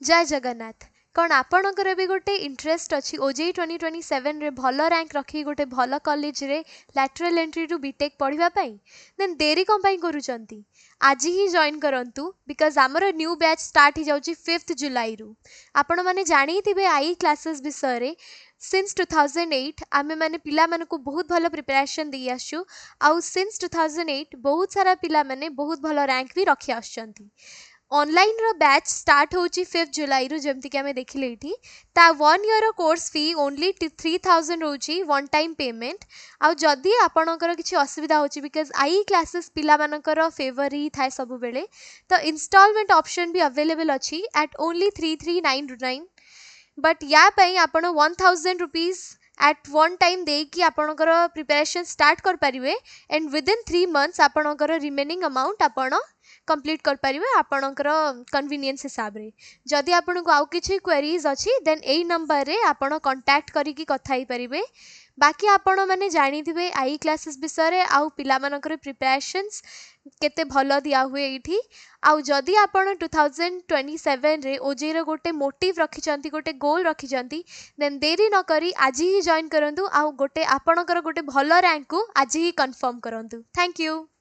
जय जगन्नाथ। कौन आपणकर भी गोटे इंटरेस्ट अच्छी ओजेई 2027 रे भल रैंक रखी गोटे भल कॉलेज रे लैटरल एंट्री टू बीटेक पढ़िबा पई देन देरी कम पई करूचंती आज ही जॉइन करंतु बिकॉज आमर न्यू बैच स्टार्ट ही जाउची 5th जुलाई रु। आपण माने जानी थिबे आई क्लासेस विषय रे सिंस 2008 आमे माने पिला मानको बहुत भल प्रिपरेशन दी आछू आउ सिंस 2008 बहुत सारा पिला माने बहुत भल रैंक भी रखी आछंती। ऑनलाइन रो बैच स्टार्ट होची 5th जुलाई रु जेमति कि आमे देखिले इठी ता 1 ईयर रो कोर्स फी ओनली 3000 होची वन टाइम पेमेंट। आउ जदी आपणकर किछि असुविधा होची बिकॉज आई क्लासेस पिला मानकर फेवर ही थाए सब बेले तो इंस्टॉलमेंट ऑप्शन भी अवेलेबल अछि एट ओनली 3399 बट या पई आपण 1000 रुपीस एट वन टाइम दे कि आपणकर प्रिपरेशन स्टार्ट कर परिवे एंड विद इन 3 मंथ्स आपणकर रिमेनिंग अमाउंट आपण कंप्लीट कर परिवे आपणकर कन्वीनियंस हिसाब रे। जदि आपनको आउ किछि क्वेरीज अछि देन एई नंबर रे आपण कांटेक्ट करिकि कथा ही परिवे। बाकी आपण माने जानि थिबे आई क्लासेस विषय रे आउ पिला मानकर प्रिपरेशंस केते भलो दिया हुए इठी। आउ जदि आपण 2027 रे ओजे रो गोटे मोटिव रखिचंती गोटे गोल रखिचंती देन देरी न करी आज ही जॉइन करंतु आउ गोटे आपणकर गोटे भलो रैंक को आज ही कंफर्म करंतु। Thank you.